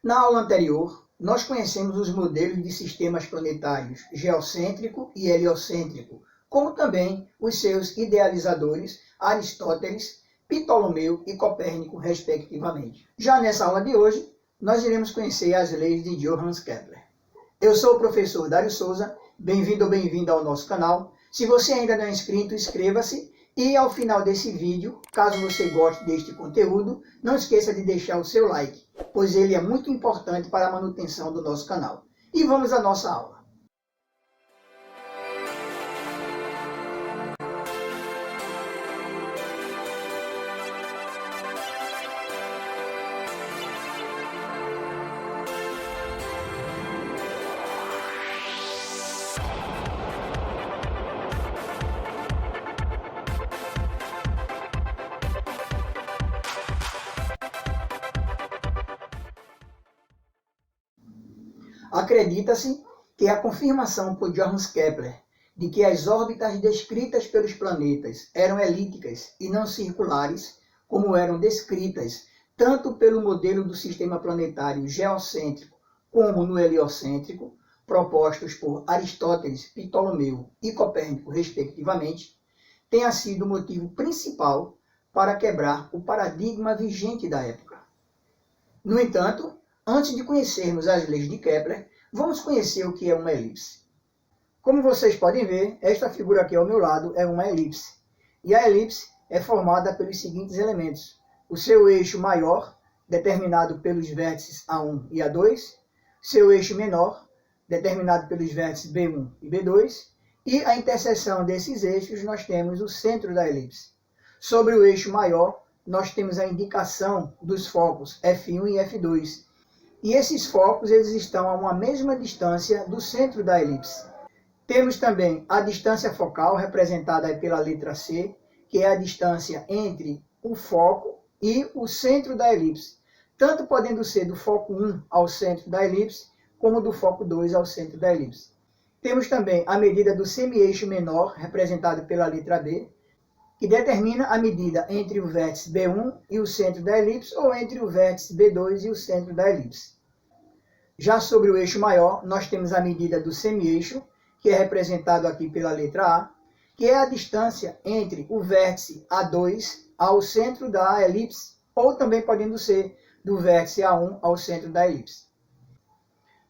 Na aula anterior, nós conhecemos os modelos de sistemas planetários geocêntrico e heliocêntrico, como também os seus idealizadores, Aristóteles, Ptolomeu e Copérnico, respectivamente. Já nessa aula de hoje, nós iremos conhecer as leis de Johannes Kepler. Eu sou o professor Dário Souza, bem-vindo ou bem-vinda ao nosso canal. Se você ainda não é inscrito, inscreva-se e ao final desse vídeo, caso você goste deste conteúdo, não esqueça de deixar o seu like, pois ele é muito importante para a manutenção do nosso canal. E vamos à nossa aula. Acredita-se que a confirmação por Johannes Kepler de que as órbitas descritas pelos planetas eram elípticas e não circulares, como eram descritas tanto pelo modelo do sistema planetário geocêntrico como no heliocêntrico, propostos por Aristóteles, Ptolomeu e Copérnico, respectivamente, tenha sido o motivo principal para quebrar o paradigma vigente da época. No entanto, antes de conhecermos as leis de Kepler, vamos conhecer o que é uma elipse. Como vocês podem ver, esta figura aqui ao meu lado é uma elipse. E a elipse é formada pelos seguintes elementos: o seu eixo maior, determinado pelos vértices A1 e A2, seu eixo menor, determinado pelos vértices B1 e B2, e a interseção desses eixos nós temos o centro da elipse. Sobre o eixo maior, nós temos a indicação dos focos F1 e F2. E esses focos eles estão a uma mesma distância do centro da elipse. Temos também a distância focal, representada pela letra C, que é a distância entre o foco e o centro da elipse, tanto podendo ser do foco 1 ao centro da elipse, como do foco 2 ao centro da elipse. Temos também a medida do semi-eixo menor, representado pela letra B, que determina a medida entre o vértice B1 e o centro da elipse, ou entre o vértice B2 e o centro da elipse. Já sobre o eixo maior, nós temos a medida do semi-eixo, que é representado aqui pela letra A, que é a distância entre o vértice A2 ao centro da elipse, ou também podendo ser do vértice A1 ao centro da elipse.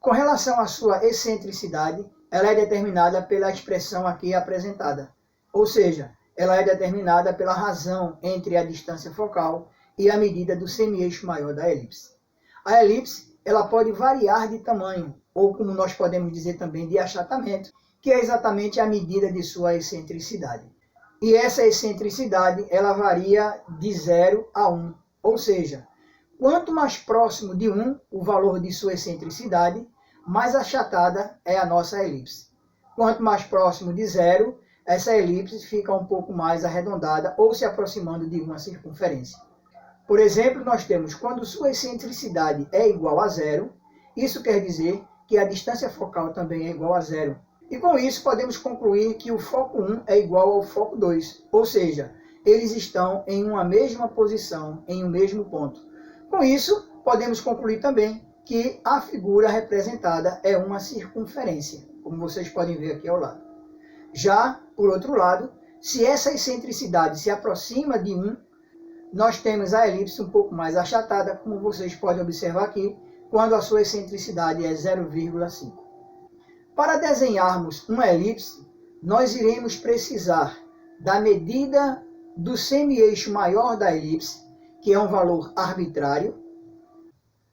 Com relação à sua excentricidade, ela é determinada pela expressão aqui apresentada, ou seja, ela é determinada pela razão entre a distância focal e a medida do semi-eixo maior da elipse. A elipse ela pode variar de tamanho, ou como nós podemos dizer também de achatamento, que é exatamente a medida de sua excentricidade. E essa excentricidade ela varia de 0 a 1, ou seja, quanto mais próximo de 1 o valor de sua excentricidade, mais achatada é a nossa elipse. Quanto mais próximo de 0, essa elipse fica um pouco mais arredondada ou se aproximando de uma circunferência. Por exemplo, nós temos quando sua excentricidade é igual a 0, isso quer dizer que a distância focal também é igual a 0. E com isso podemos concluir que o foco 1 é igual ao foco 2, ou seja, eles estão em uma mesma posição, em um mesmo ponto. Com isso, podemos concluir também que a figura representada é uma circunferência, como vocês podem ver aqui ao lado. Já, por outro lado, se essa excentricidade se aproxima de 1, nós temos a elipse um pouco mais achatada, como vocês podem observar aqui, quando a sua excentricidade é 0,5. Para desenharmos uma elipse, nós iremos precisar da medida do semi-eixo maior da elipse, que é um valor arbitrário.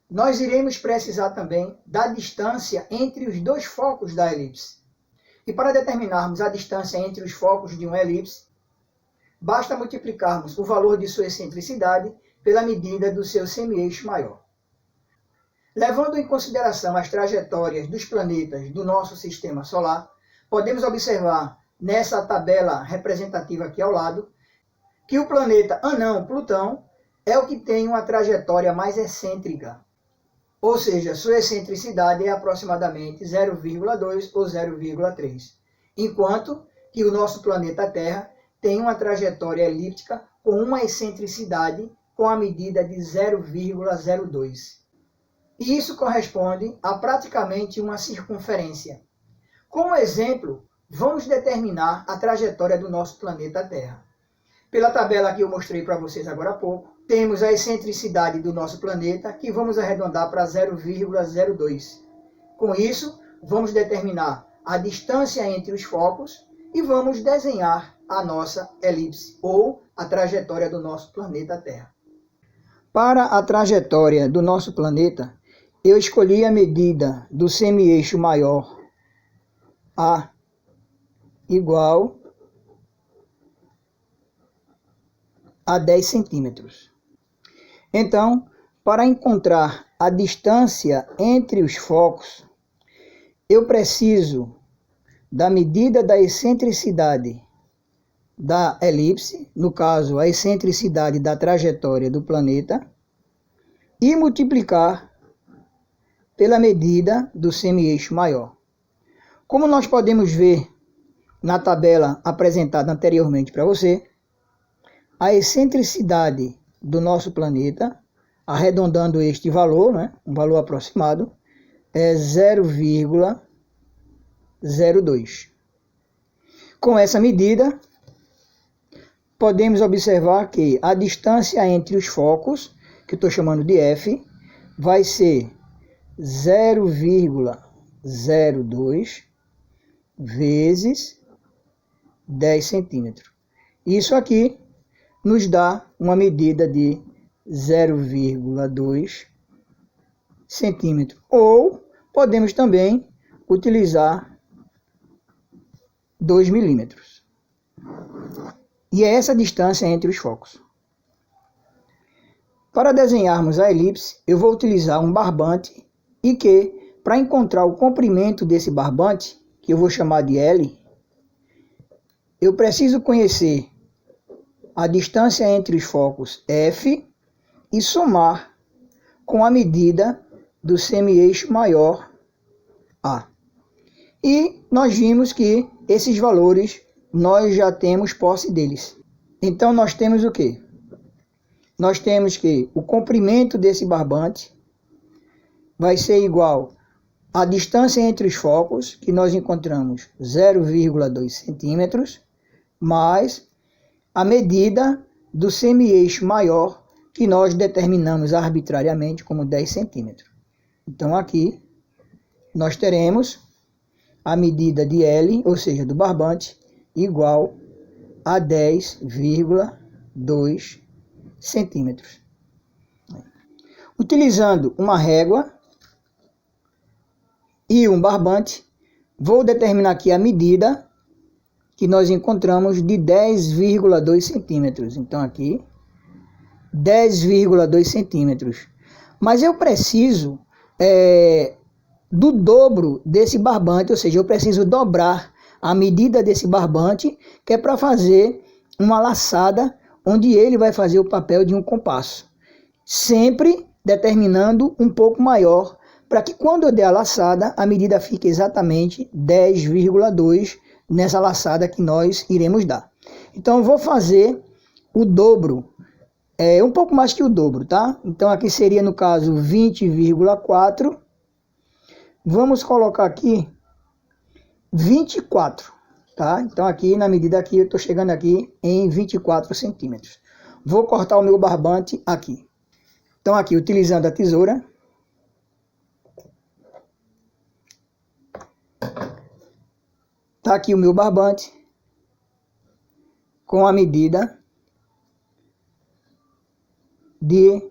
Nós iremos precisar também da distância entre os dois focos da elipse. E para determinarmos a distância entre os focos de uma elipse, basta multiplicarmos o valor de sua excentricidade pela medida do seu semi-eixo maior. Levando em consideração as trajetórias dos planetas do nosso sistema solar, podemos observar nessa tabela representativa aqui ao lado, que o planeta anão Plutão é o que tem uma trajetória mais excêntrica. Ou seja, sua excentricidade é aproximadamente 0,2 ou 0,3. Enquanto que o nosso planeta Terra tem uma trajetória elíptica com uma excentricidade com a medida de 0,02. E isso corresponde a praticamente uma circunferência. Como exemplo, vamos determinar a trajetória do nosso planeta Terra. Pela tabela que eu mostrei para vocês agora há pouco, temos a excentricidade do nosso planeta, que vamos arredondar para 0,02. Com isso, vamos determinar a distância entre os focos e vamos desenhar a nossa elipse, ou a trajetória do nosso planeta Terra. Para a trajetória do nosso planeta, eu escolhi a medida do semi-eixo maior A igual a 10 centímetros. Então, para encontrar a distância entre os focos, eu preciso da medida da excentricidade da elipse, no caso, a excentricidade da trajetória do planeta, e multiplicar pela medida do semi-eixo maior. Como nós podemos ver na tabela apresentada anteriormente para você, a excentricidade do nosso planeta, arredondando este valor, né, um valor aproximado, é 0,02. Com essa medida, podemos observar que a distância entre os focos, que eu estou chamando de F, vai ser 0,02 vezes 10 centímetros. Isso aqui nos dá uma medida de 0,2 centímetro. Ou podemos também utilizar 2 milímetros. E é essa a distância entre os focos. Para desenharmos a elipse, eu vou utilizar um barbante e que, para encontrar o comprimento desse barbante, que eu vou chamar de L, eu preciso conhecer a distância entre os focos F e somar com a medida do semi-eixo maior A. E nós vimos que esses valores nós já temos posse deles. Então nós temos o quê? Nós temos que o comprimento desse barbante vai ser igual à distância entre os focos, que nós encontramos 0,2 centímetros, mais a medida do semi-eixo maior, que nós determinamos arbitrariamente como 10 centímetros. Então aqui nós teremos a medida de L, ou seja, do barbante, igual a 10,2 centímetros. Utilizando uma régua e um barbante, vou determinar aqui a medida que nós encontramos de 10,2 centímetros. Então aqui, 10,2 centímetros. Mas eu preciso do dobro desse barbante, ou seja, eu preciso dobrar a medida desse barbante, que é para fazer uma laçada, onde ele vai fazer o papel de um compasso. Sempre determinando um pouco maior, para que quando eu der a laçada, a medida fique exatamente 10,2 nessa laçada que nós iremos dar. Então eu vou fazer o dobro, um pouco mais que o dobro, tá? Então aqui seria no caso 20,4. Vamos colocar aqui 24, tá? Então aqui na medida aqui eu estou chegando aqui em 24 centímetros. Vou cortar o meu barbante aqui. Então aqui utilizando a tesoura, tá aqui o meu barbante com a medida de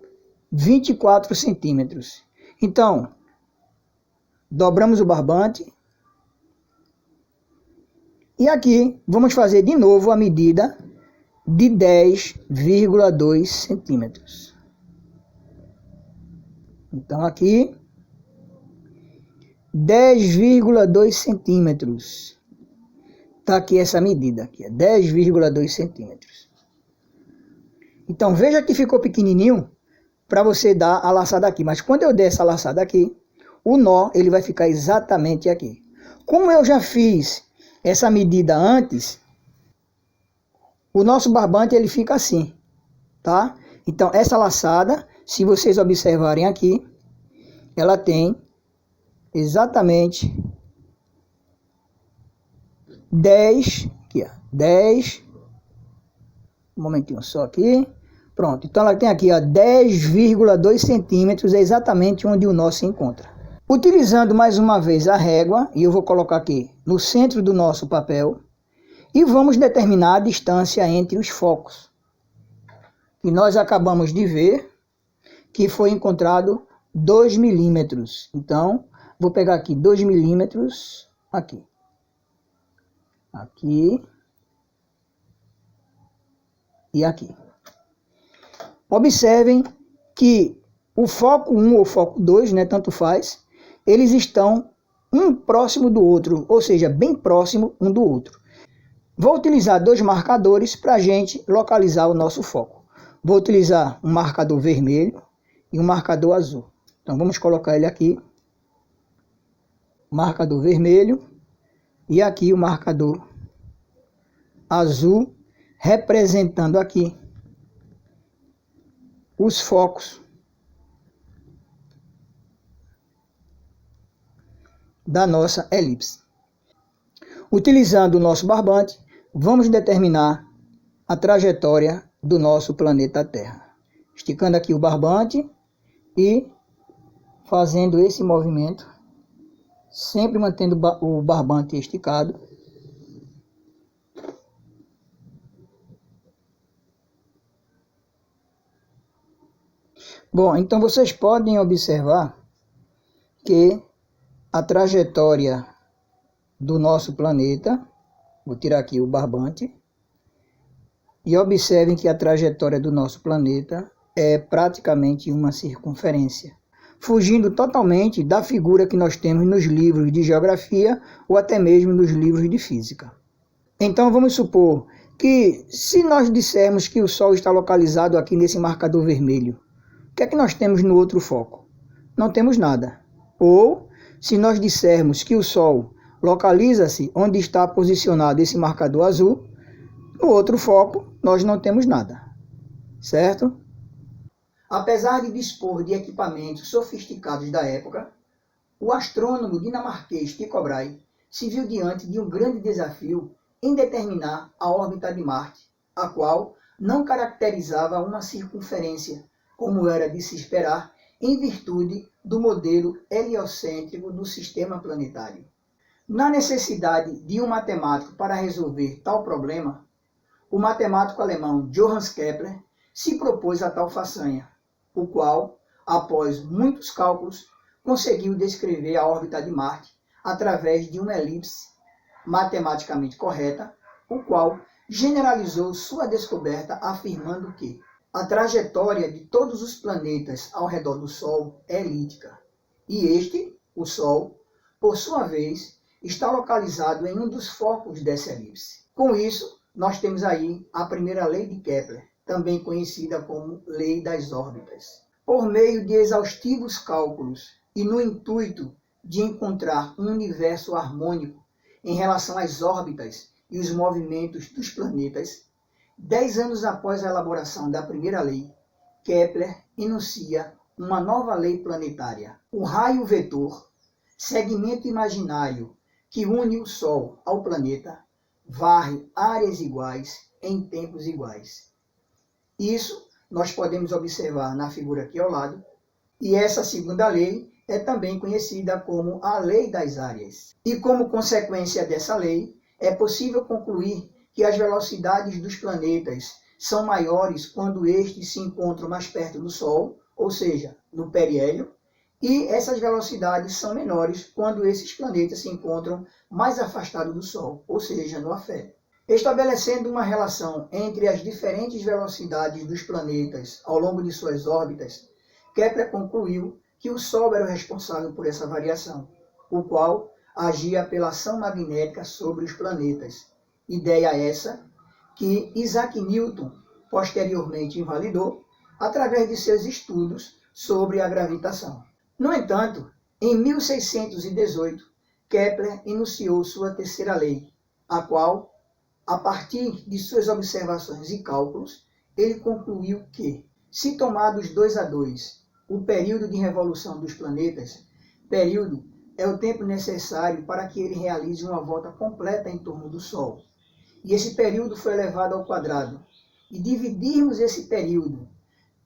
24 centímetros. Então, dobramos o barbante. E aqui vamos fazer de novo a medida de 10,2 centímetros. Então aqui, 10,2 centímetros. Está aqui essa medida, aqui, 10,2 centímetros. Então veja que ficou pequenininho para você dar a laçada aqui. Mas quando eu der essa laçada aqui, o nó ele vai ficar exatamente aqui. Como eu já fiz essa medida antes, o nosso barbante ele fica assim, tá? Então essa laçada, se vocês observarem aqui, ela tem exatamente 10, aqui, ó, 10, um momentinho só aqui, pronto, então ela tem aqui, ó, 10,2 centímetros, é exatamente onde o nó se encontra. Utilizando mais uma vez a régua, e eu vou colocar aqui no centro do nosso papel, e vamos determinar a distância entre os focos. E nós acabamos de ver que foi encontrado 2 milímetros. Então, vou pegar aqui 2 milímetros, aqui. Aqui. E aqui. Observem que o foco 1 ou foco 2, né, tanto faz, eles estão um próximo do outro, ou seja, bem próximo um do outro. Vou utilizar dois marcadores para a gente localizar o nosso foco. Vou utilizar um marcador vermelho e um marcador azul. Então vamos colocar ele aqui. Marcador vermelho e aqui o marcador azul, representando aqui os focos da nossa elipse. Utilizando o nosso barbante, vamos determinar a trajetória do nosso planeta Terra. Esticando aqui o barbante e fazendo esse movimento, sempre mantendo o barbante esticado. Bom, então vocês podem observar que a trajetória do nosso planeta, vou tirar aqui o barbante, e observem que a trajetória do nosso planeta é praticamente uma circunferência, fugindo totalmente da figura que nós temos nos livros de geografia ou até mesmo nos livros de física. Então vamos supor que se nós dissermos que o Sol está localizado aqui nesse marcador vermelho, o que é que nós temos no outro foco? Não temos nada. Ou se nós dissermos que o Sol localiza-se onde está posicionado esse marcador azul, no outro foco nós não temos nada, certo? Apesar de dispor de equipamentos sofisticados da época, o astrônomo dinamarquês Tycho Brahe se viu diante de um grande desafio em determinar a órbita de Marte, a qual não caracterizava uma circunferência, como era de se esperar, em virtude do modelo heliocêntrico do sistema planetário. Na necessidade de um matemático para resolver tal problema, o matemático alemão Johannes Kepler se propôs a tal façanha, o qual, após muitos cálculos, conseguiu descrever a órbita de Marte através de uma elipse matematicamente correta, o qual generalizou sua descoberta afirmando que a trajetória de todos os planetas ao redor do Sol é elíptica, e este, o Sol, por sua vez, está localizado em um dos focos dessa elipse. Com isso, nós temos aí a primeira lei de Kepler, também conhecida como lei das órbitas. Por meio de exaustivos cálculos e no intuito de encontrar um universo harmônico em relação às órbitas e os movimentos dos planetas, 10 anos após a elaboração da primeira lei, Kepler enuncia uma nova lei planetária. O raio vetor, segmento imaginário que une o Sol ao planeta, varre áreas iguais em tempos iguais. Isso nós podemos observar na figura aqui ao lado, e essa segunda lei é também conhecida como a lei das áreas. E como consequência dessa lei, é possível concluir que as velocidades dos planetas são maiores quando estes se encontram mais perto do Sol, ou seja, no periélio, e essas velocidades são menores quando esses planetas se encontram mais afastados do Sol, ou seja, no afélio. Estabelecendo uma relação entre as diferentes velocidades dos planetas ao longo de suas órbitas, Kepler concluiu que o Sol era o responsável por essa variação, o qual agia pela ação magnética sobre os planetas. Ideia essa que Isaac Newton posteriormente invalidou através de seus estudos sobre a gravitação. No entanto, em 1618, Kepler enunciou sua terceira lei, a qual, a partir de suas observações e cálculos, ele concluiu que, se tomados 2 a 2 o período de revolução dos planetas, período é o tempo necessário para que ele realize uma volta completa em torno do Sol. E esse período foi elevado ao quadrado. E dividirmos esse período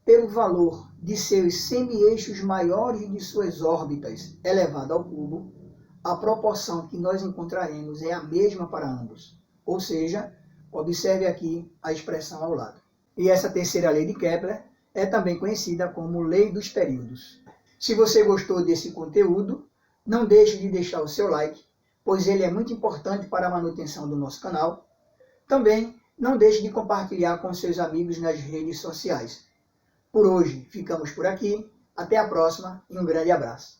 pelo valor de seus semi-eixos maiores e de suas órbitas elevado ao cubo, a proporção que nós encontraremos é a mesma para ambos. Ou seja, observe aqui a expressão ao lado. E essa terceira lei de Kepler é também conhecida como lei dos períodos. Se você gostou desse conteúdo, não deixe de deixar o seu like, pois ele é muito importante para a manutenção do nosso canal. Também não deixe de compartilhar com seus amigos nas redes sociais. Por hoje, ficamos por aqui. Até a próxima e um grande abraço.